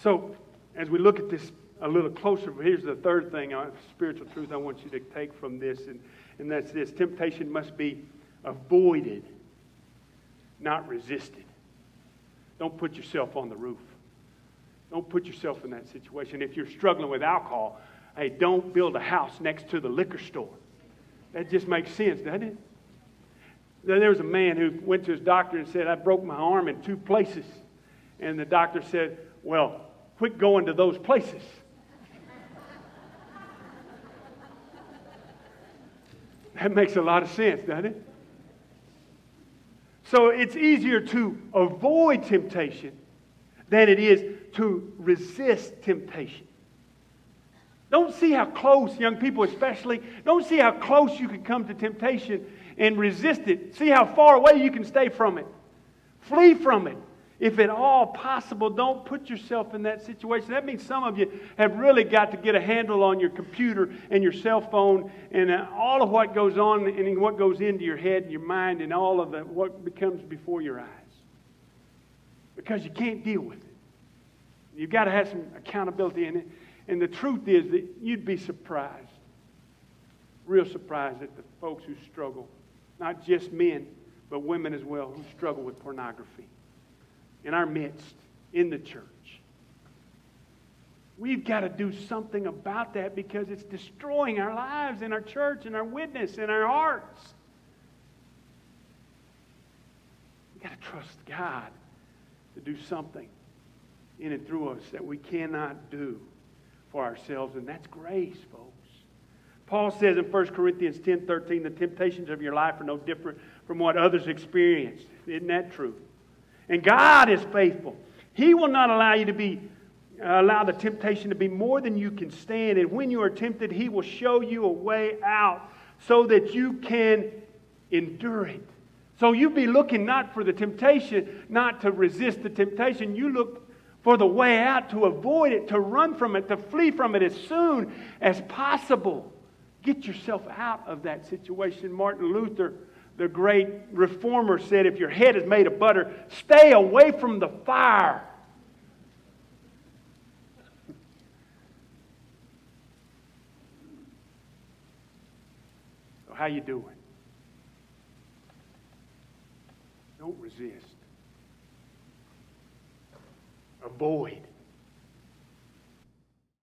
So, as we look at this a little closer, here's the third thing, spiritual truth I want you to take from this, and that's this. Temptation must be avoided, not resisted. Don't put yourself on the roof. Don't put yourself in that situation. If you're struggling with alcohol, hey, don't build a house next to the liquor store. That just makes sense, doesn't it? There was a man who went to his doctor and said, I broke my arm in 2 places. And the doctor said, well, quit going to those places. That makes a lot of sense, doesn't it? So it's easier to avoid temptation than it is to resist temptation. Don't see how close, young people especially, don't see how close you can come to temptation and resist it. See how far away you can stay from it. Flee from it. If at all possible, don't put yourself in that situation. That means some of you have really got to get a handle on your computer and your cell phone and all of what goes on and what goes into your head and your mind and all of what becomes before your eyes. Because you can't deal with it. You've got to have some accountability in it. And the truth is that you'd be surprised, real surprised at the folks who struggle. Not just men, but women as well who struggle with pornography. In our midst, in the church. We've got to do something about that because it's destroying our lives and our church and our witness and our hearts. We've got to trust God to do something in and through us that we cannot do for ourselves, and that's grace, folks. Paul says in 1 Corinthians 10:13, the temptations of your life are no different from what others experience. Isn't that true? And God is faithful. He will not allow the temptation to be more than you can stand. And when you are tempted, He will show you a way out so that you can endure it. So you be looking not for the temptation, not to resist the temptation. You look for the way out, to avoid it, to run from it, to flee from it as soon as possible. Get yourself out of that situation. Martin Luther, the great reformer, said, if your head is made of butter, stay away from the fire. So how you doing? Don't resist. Avoid.